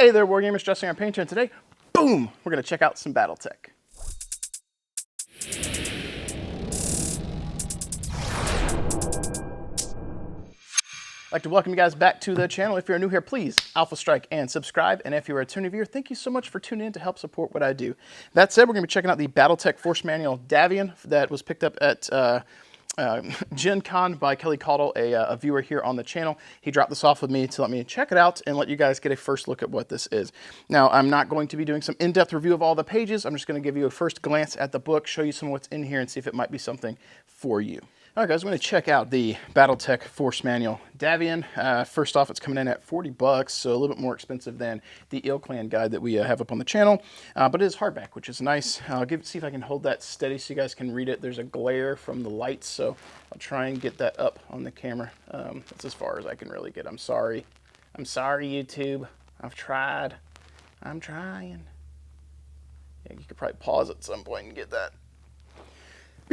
Hey there, Wargamers, Justin our Painter, and today, boom, we're going to check out some Battletech. I'd like to welcome you guys back to the channel. If you're new here, please alpha strike and subscribe. And if you're a returning viewer, thank you so much for tuning in to help support what I do. That said, we're going to be checking out the Battletech Force Manual Davion that was picked up at Gen Con by Kelly Caudle, a viewer here on the channel. He dropped this off with me to let me check it out and let you guys get a first look at what this is. Now, I'm not going to be doing some in-depth review of all the pages. I'm just going to give you a first glance at the book, show you some of what's in here, and see if it might be something for you. All right, guys, we're going to check out the Battletech Force Manual Davion. First off, it's coming in at $40, so a little bit more expensive than the Il Clan guide that we have up on the channel, but it is hardback, which is nice. I'll see if I can hold that steady so you guys can read it. There's a glare from the lights, so I'll try and get that up on the camera. That's as far as I can really get. I'm sorry. I'm sorry, YouTube. I've tried. I'm trying. Yeah, you could probably pause at some point and get that.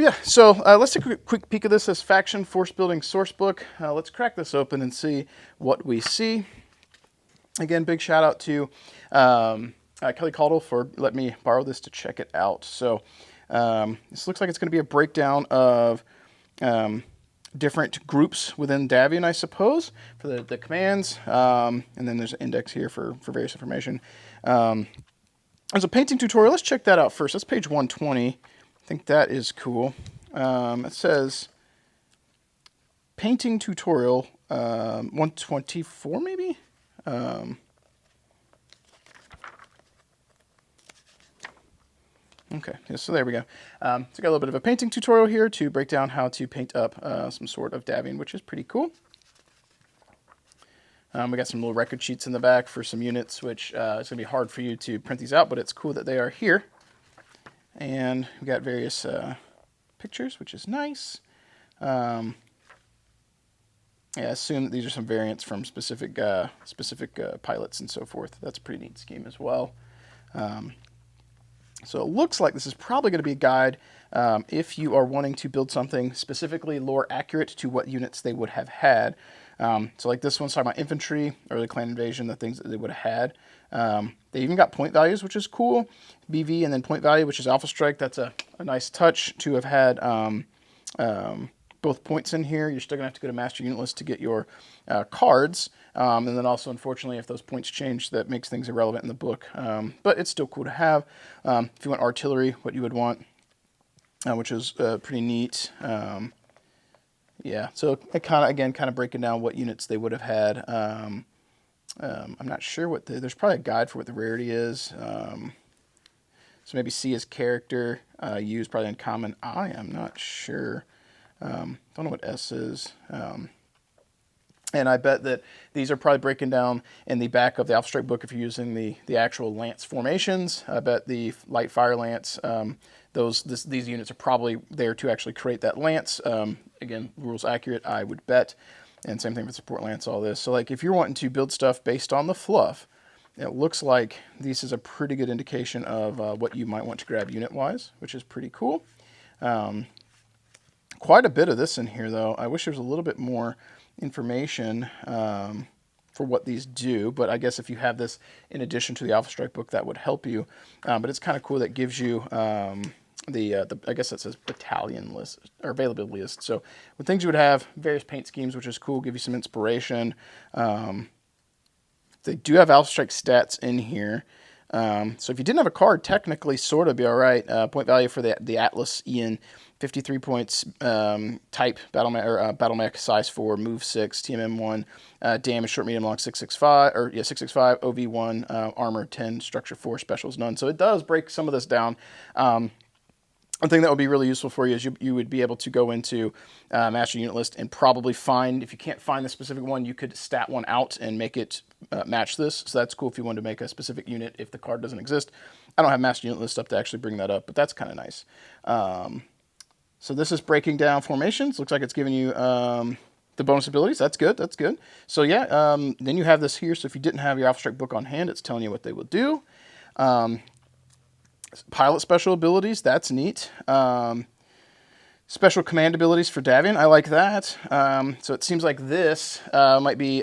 Yeah, so let's take a quick peek at this as Faction Force Building Sourcebook. Let's crack this open and see what we see. Again, big shout out to Kelly Caudle for letting me borrow this to check it out. So this looks like it's going to be a breakdown of different groups within Davion, I suppose, for the commands. And then there's an index here for various information. There's a painting tutorial. Let's check that out first. That's page 120. I think that is cool. It says painting tutorial 124 maybe? Okay, yeah, so there we go. So got a little bit of a painting tutorial here to break down how to paint up some sort of Davion, which is pretty cool. We got some little record sheets in the back for some units, which it's going to be hard for you to print these out, but it's cool that they are here. And we got various pictures, which is nice. Yeah, I assume that these are some variants from specific pilots and so forth. That's a pretty neat scheme as well. So it looks like this is probably going to be a guide if you are wanting to build something specifically lore accurate to what units they would have had. So like this one's talking about infantry, early clan invasion, the things that they would have had. They even got point values, which is cool. BV and then point value, which is Alpha Strike. That's a nice touch to have had both points in here. You're still going to have to go to Master Unit List to get your cards. And then also, unfortunately, if those points change, that makes things irrelevant in the book. But it's still cool to have. If you want artillery, what you would want, which is pretty neat. Yeah, so it kind of breaking down what units they would have had. I'm not sure what there's probably a guide for what the rarity is. So maybe C as character, used probably uncommon. I am not sure. Don't know what S is. And I bet that these are probably breaking down in the back of the Alpha Strike book if you're using the actual lance formations. I bet the light fire lance, these units are probably there to actually create that lance. Again, rules accurate, I would bet. And same thing for support lance, all this. So like if you're wanting to build stuff based on the fluff, it looks like this is a pretty good indication of what you might want to grab unit-wise, which is pretty cool. Quite a bit of this in here, though. I wish there was a little bit more information for what these do, but I guess if you have this in addition to the Alpha Strike book, that would help you. But it's kind of cool that gives you I guess that says battalion list or availability list. So with things you would have, various paint schemes, which is cool, give you some inspiration. They do have Alpha Strike stats in here. So if you didn't have a card, technically sort of be all right. Point value for the Atlas Ian, 53 points, type battle mech, size 4, move 6, TMM 1, damage short, medium, long 665, 665, OV 1, armor 10, structure 4, specials none. So it does break some of this down. One thing that would be really useful for you is you would be able to go into Master Unit List and probably find, if you can't find the specific one, you could stat one out and make it match this. So that's cool if you wanted to make a specific unit if the card doesn't exist. I don't have Master Unit List up to actually bring that up, but that's kind of nice. So this is breaking down formations. Looks like it's giving you the bonus abilities. That's good. That's good. So yeah, then you have this here. So if you didn't have your Alpha Strike book on hand, it's telling you what they will do. Pilot special abilities, that's neat. Special command abilities for Davion, I like that. So it seems like this might be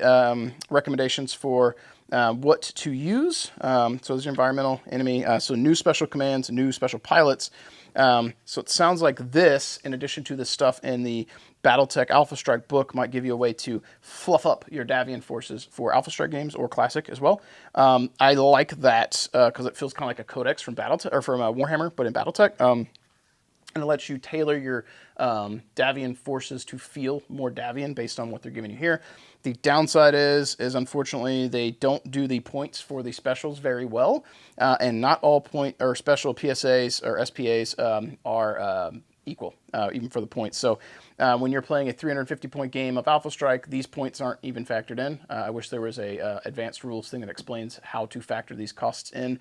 recommendations for what to use. So there's your environmental enemy. So new special commands, new special pilots. So it sounds like this, in addition to the stuff in the Battletech Alpha Strike book, might give you a way to fluff up your Davion forces for Alpha Strike games or Classic as well. I like that because it feels kind of like a codex from Battletech or from Warhammer, but in Battletech. And it lets you tailor your Davion forces to feel more Davion based on what they're giving you here. The downside is unfortunately they don't do the points for the specials very well, and not all point or special PSAs or SPAs are equal, even for the points. So when you're playing a 350 point game of Alpha Strike, these points aren't even factored in. I wish there was a advanced rules thing that explains how to factor these costs in.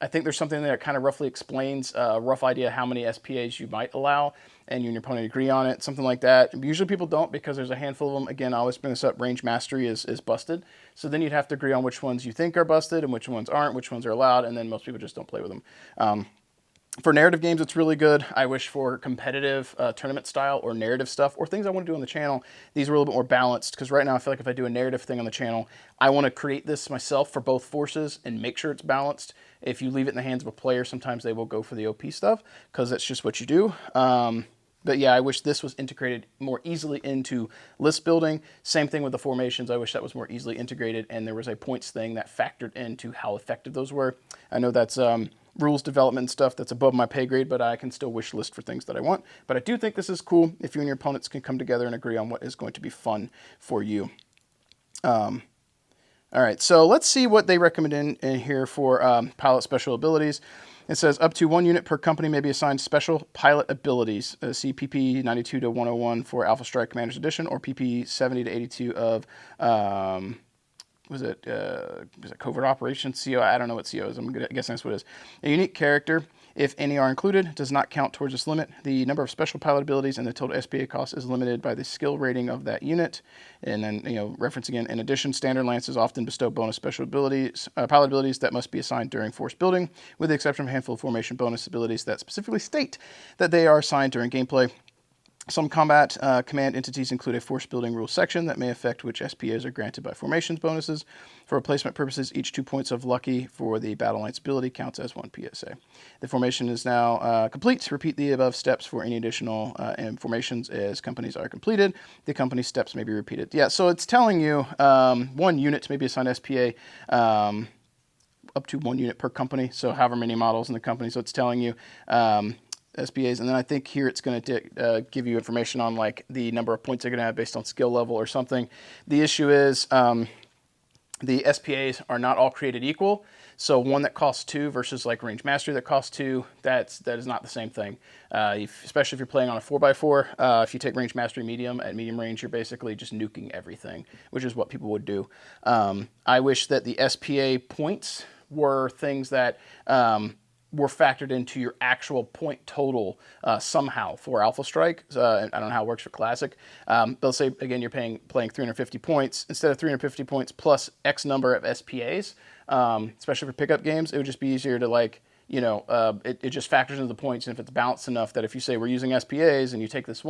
I think there's something that kind of roughly explains a rough idea how many SPAs you might allow, and you and your opponent agree on it, something like that. Usually people don't because there's a handful of them. Again, I always bring this up, range mastery is busted. So then you'd have to agree on which ones you think are busted and which ones aren't, which ones are allowed, and then most people just don't play with them. For narrative games, it's really good. I wish for competitive tournament style or narrative stuff or things I want to do on the channel, these were a little bit more balanced because right now I feel like if I do a narrative thing on the channel, I want to create this myself for both forces and make sure it's balanced. If you leave it in the hands of a player, sometimes they will go for the OP stuff because that's just what you do. But yeah, I wish this was integrated more easily into list building. Same thing with the formations. I wish that was more easily integrated and there was a points thing that factored into how effective those were. I know that's rules development stuff that's above my pay grade, but I can still wish list for things that I want. But I do think this is cool if you and your opponents can come together and agree on what is going to be fun for you. All right, so let's see what they recommend in here for pilot special abilities. It says up to 1 unit per company may be assigned special pilot abilities. See PP 92 to 101 for Alpha Strike Commander's Edition, or PP 70 to 82 of was it Covert Operations CO? I don't know what CO is. I'm guessing that's what it is. A unique character, if any are included, does not count towards this limit. The number of special pilot abilities and the total SPA cost is limited by the skill rating of that unit. And then, reference again, in addition, standard lances often bestow bonus special abilities, pilot abilities that must be assigned during force building, with the exception of a handful of formation bonus abilities that specifically state that they are assigned during gameplay. Some combat command entities include a force building rules section that may affect which SPAs are granted by formations bonuses. For replacement purposes, each 2 points of lucky for the Battle Knight's ability counts as 1 PSA. The formation is now complete. Repeat the above steps for any additional formations as companies are completed. The company's steps may be repeated. Yeah, so it's telling you 1 unit may be assigned SPA. Up to 1 unit per company, so however many models in the company. So it's telling you SPAs, and then I think here it's going to give you information on like the number of points they're going to have based on skill level or something. The issue is the SPAs are not all created equal. So one that costs 2 versus like range mastery that costs 2, that is not the same thing. Especially if you're playing on a 4x4, if you take range mastery medium, at medium range, you're basically just nuking everything, which is what people would do. I wish that the SPA points were things that were factored into your actual point total somehow for Alpha Strike. I don't know how it works for Classic. They'll say, again, you're playing 350 points. Instead of 350 points plus X number of SPAs, especially for pickup games, it would just be easier to like, it just factors into the points. And if it's balanced enough that if you say we're using SPAs and you take this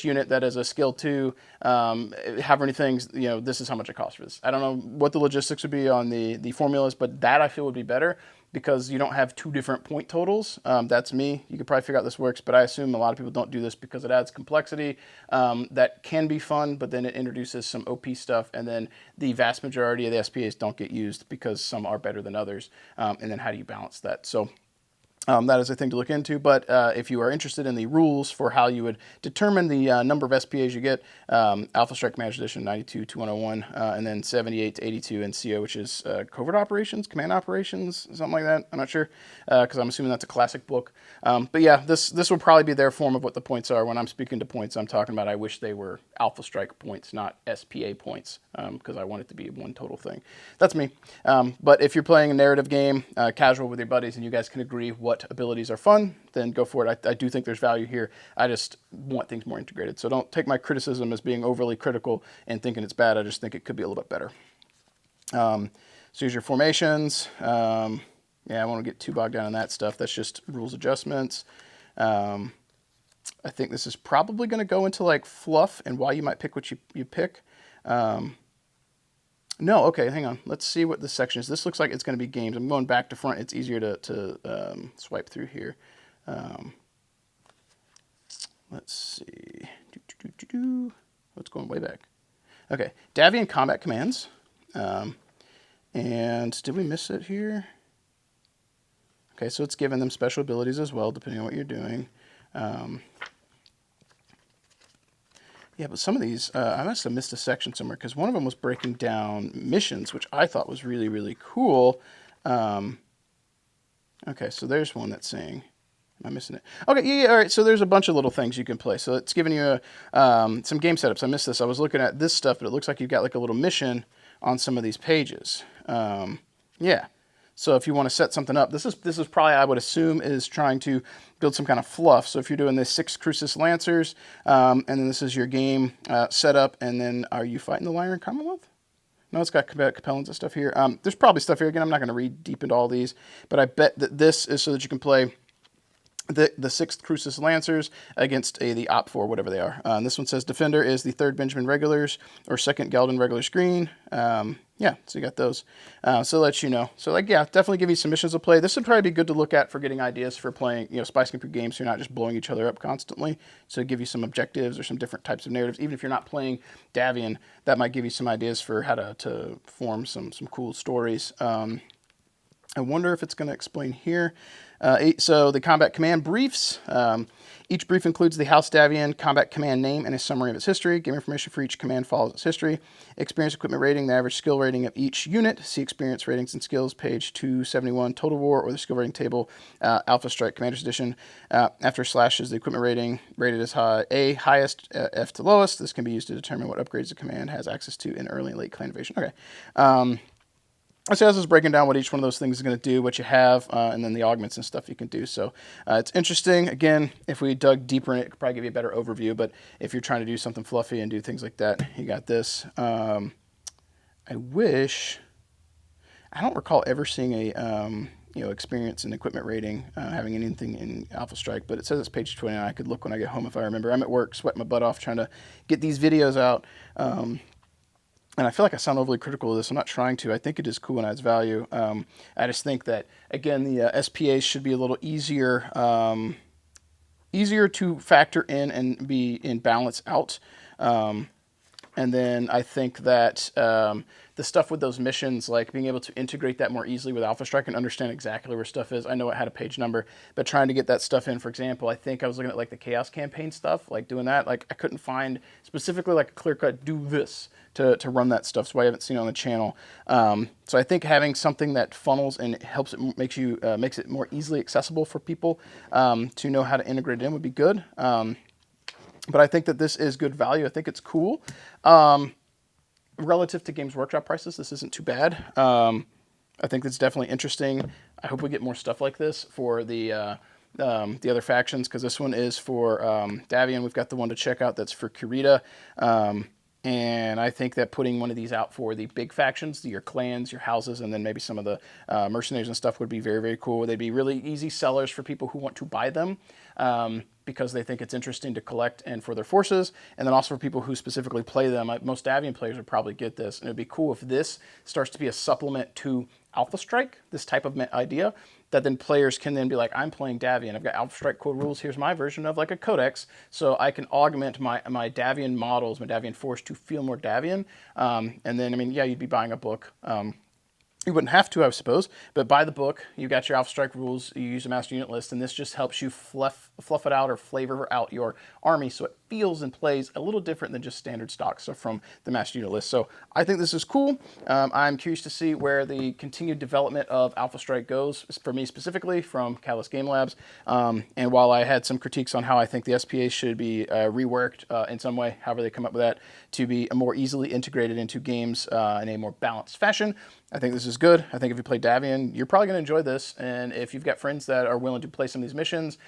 unit that is a skill 2, however many things, this is how much it costs for this. I don't know what the logistics would be on the formulas, but that I feel would be better because you don't have 2 different point totals. That's me. You could probably figure out this works, but I assume a lot of people don't do this because it adds complexity that can be fun, but then it introduces some OP stuff, and then the vast majority of the SPAs don't get used because some are better than others, and then how do you balance that? So that is a thing to look into, but if you are interested in the rules for how you would determine the number of SPAs you get, Alpha Strike Commander's Edition 92 to 101, and then 78 to 82 in CO, which is Covert Operations, Command Operations, something like that. I'm not sure, because I'm assuming that's a classic book. But yeah, this will probably be their form of what the points are. When I'm speaking to points, I'm talking about I wish they were Alpha Strike points, not SPA points, because I want it to be one total thing. That's me. But if you're playing a narrative game, casual with your buddies, and you guys can agree what abilities are fun, then go for it. I do think there's value here. I just want things more integrated. So don't take my criticism as being overly critical and thinking it's bad. I just think it could be a little bit better. So here's your formations. Yeah, I won't get too bogged down in that stuff. That's just rules adjustments. I think this is probably going to go into like fluff and why you might pick what you pick. No, okay, hang on. Let's see what this section is. This looks like it's going to be games. I'm going back to front. It's easier to swipe through here. Let's see. What's going way back? Okay, Davion combat commands. And did we miss it here? Okay, so it's giving them special abilities as well, depending on what you're doing. Yeah, but some of these, I must have missed a section somewhere, because one of them was breaking down missions, which I thought was really, really cool. Okay, so there's one that's saying, am I missing it? Okay, yeah, all right, so there's a bunch of little things you can play. So it's giving you some game setups. I missed this. I was looking at this stuff, but it looks like you've got like a little mission on some of these pages. Yeah. So if you want to set something up, this is probably, I would assume, is trying to build some kind of fluff. So if you're doing this 6 Crucis Lancers, and then this is your game setup, and then are you fighting the Lyran Commonwealth? No, it's got Capellans and stuff here. There's probably stuff here. Again, I'm not going to read deep into all these, but I bet that this is so that you can play the 6th Crucis Lancers against the Op 4, whatever they are. This one says Defender is the 3rd Benjamin Regulars or 2nd Galdan Regulars Green. Yeah, so you got those. So it lets you know. So like, yeah, definitely give you some missions to play. This would probably be good to look at for getting ideas for playing, spicing up your games so you're not just blowing each other up constantly. So give you some objectives or some different types of narratives. Even if you're not playing Davion, that might give you some ideas for how to form some cool stories. I wonder if it's going to explain here. So the combat command briefs. Each brief includes the House Davion combat command name and a summary of its history. Game information for each command follows its history. Experience equipment rating, the average skill rating of each unit. See experience ratings and skills, page 271, Total War, or the skill rating table, Alpha Strike Commander's Edition. After slash is the equipment rating, rated as high, A, highest, F to lowest. This can be used to determine what upgrades the command has access to in early and late clan invasion. Okay. So this is breaking down what each one of those things is going to do, what you have, and then the augments and stuff you can do. So it's interesting. Again, if we dug deeper in it, it could probably give you a better overview. But if you're trying to do something fluffy and do things like that, you got this. I don't recall ever seeing a experience and equipment rating having anything in Alpha Strike, but it says it's page 29. I could look when I get home if I remember. I'm at work, sweating my butt off trying to get these videos out. And I feel like I sound overly critical of this. I'm not trying to. I think it is cool and adds value. I just think that, again, the SPAs should be a little easier to factor in and be in balance out. And then I think that the stuff with those missions, like being able to integrate that more easily with Alpha Strike and understand exactly where stuff is. I know it had a page number, but trying to get that stuff in, for example, I think I was looking at like the Chaos Campaign stuff, like doing that. Like I couldn't find specifically like a clear cut, do this to run that stuff, so I haven't seen it on the channel. So I think having something that funnels and helps it, makes it more easily accessible for people to know how to integrate it in would be good. But I think that this is good value. I think it's cool. Relative to Games Workshop prices, this isn't too bad. I think it's definitely interesting. I hope we get more stuff like this for the other factions, because this one is for Davion. We've got the one to check out that's for Kurita. And I think that putting one of these out for the big factions, your clans, your houses, and then maybe some of the mercenaries and stuff would be very, very cool. They'd be really easy sellers for people who want to buy them because they think it's interesting to collect and for their forces. And then also for people who specifically play them. Most Davion players would probably get this. And it'd be cool if this starts to be a supplement to Alpha Strike, this type of idea, that then players can then be like, I'm playing Davion. I've got Alpha Strike code rules. Here's my version of like a codex. So I can augment my Davion models, my Davion Force to feel more Davion. And then, I mean, yeah, you'd be buying a book. You wouldn't have to, I suppose, but buy the book. You got your Alpha Strike rules. You use a master unit list, and this just helps you fluff it out or flavor out your army so it feels and plays a little different than just standard stock stuff from the master unit list. So I think this is cool. I'm curious to see where the continued development of Alpha Strike goes, for me specifically, from Catalyst Game Labs. And while I had some critiques on how I think the SPA should be reworked in some way, however they come up with that, to be more easily integrated into games in a more balanced fashion, I think this is good. I think if you play Davion, you're probably going to enjoy this. And if you've got friends that are willing to play some of these missions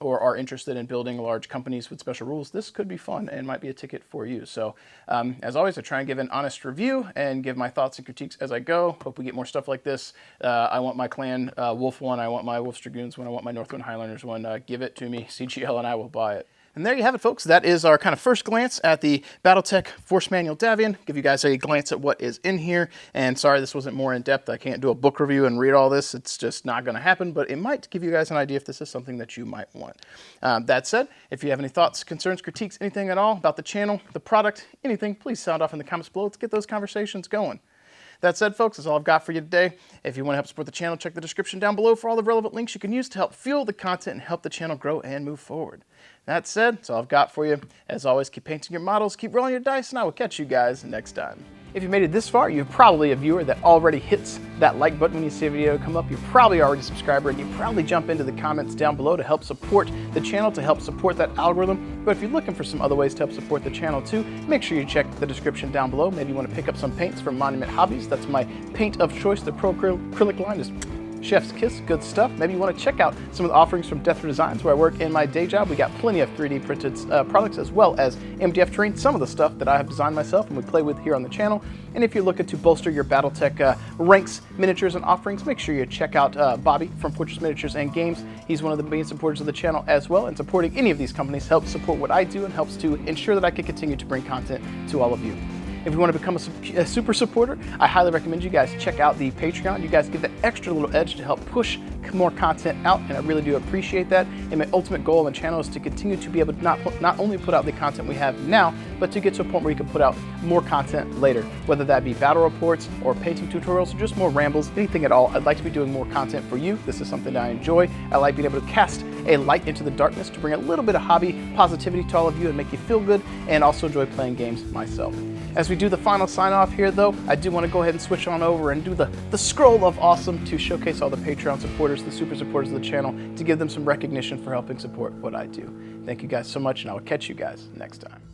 or are interested in building large companies with special rules, this could be fun and might be a ticket for you. So as always, I try and give an honest review and give my thoughts and critiques as I go. Hope we get more stuff like this. I want my clan Wolf one. I want my Wolf's Dragoons one. I want my Northwind Highlanders one. Give it to me, CGL, and I will buy it. And there you have it, folks. That is our kind of first glance at the Battletech Force Manual Davion. Give you guys a glance at what is in here. And sorry this wasn't more in depth. I can't do a book review and read all this. It's just not going to happen, but it might give you guys an idea if this is something that you might want. That said, if you have any thoughts, concerns, critiques, anything at all about the channel, the product, anything, please sound off in the comments below. Let's get those conversations going. That said, folks, that's all I've got for you today. If you want to help support the channel, check the description down below for all the relevant links you can use to help fuel the content and help the channel grow and move forward. That said, that's all I've got for you. As always, keep painting your models, keep rolling your dice, and I will catch you guys next time. If you made it this far, you're probably a viewer that already hits that like button when you see a video come up. You're probably already a subscriber, and you probably jump into the comments down below to help support the channel, to help support that algorithm. But if you're looking for some other ways to help support the channel too, make sure you check the description down below. Maybe you want to pick up some paints from Monument Hobbies. That's my paint of choice. The Pro Acrylic line is chef's kiss, good stuff. Maybe you want to check out some of the offerings from Death Designs, where I work in my day job. We got plenty of 3D printed products, as well as MDF terrain, some of the stuff that I have designed myself and we play with here on the channel. And if you're looking to bolster your Battletech ranks, miniatures, and offerings, make sure you check out Bobby from Fortress Miniatures and Games. He's one of the main supporters of the channel as well, and supporting any of these companies helps support what I do and helps to ensure that I can continue to bring content to all of you. If you want to become a super supporter, I highly recommend you guys check out the Patreon. You guys get that extra little edge to help push more content out, and I really do appreciate that. And my ultimate goal on the channel is to continue to be able to not only put out the content we have now, but to get to a point where you can put out more content later, whether that be battle reports or painting tutorials or just more rambles, anything at all. I'd like to be doing more content for you. This is something that I enjoy. I like being able to cast a light into the darkness to bring a little bit of hobby positivity to all of you and make you feel good, and also enjoy playing games myself. As we do the final sign off here though, I do want to go ahead and switch on over and do the scroll of awesome to showcase all the Patreon supporters, the super supporters of the channel, to give them some recognition for helping support what I do. Thank you guys so much, and I will catch you guys next time.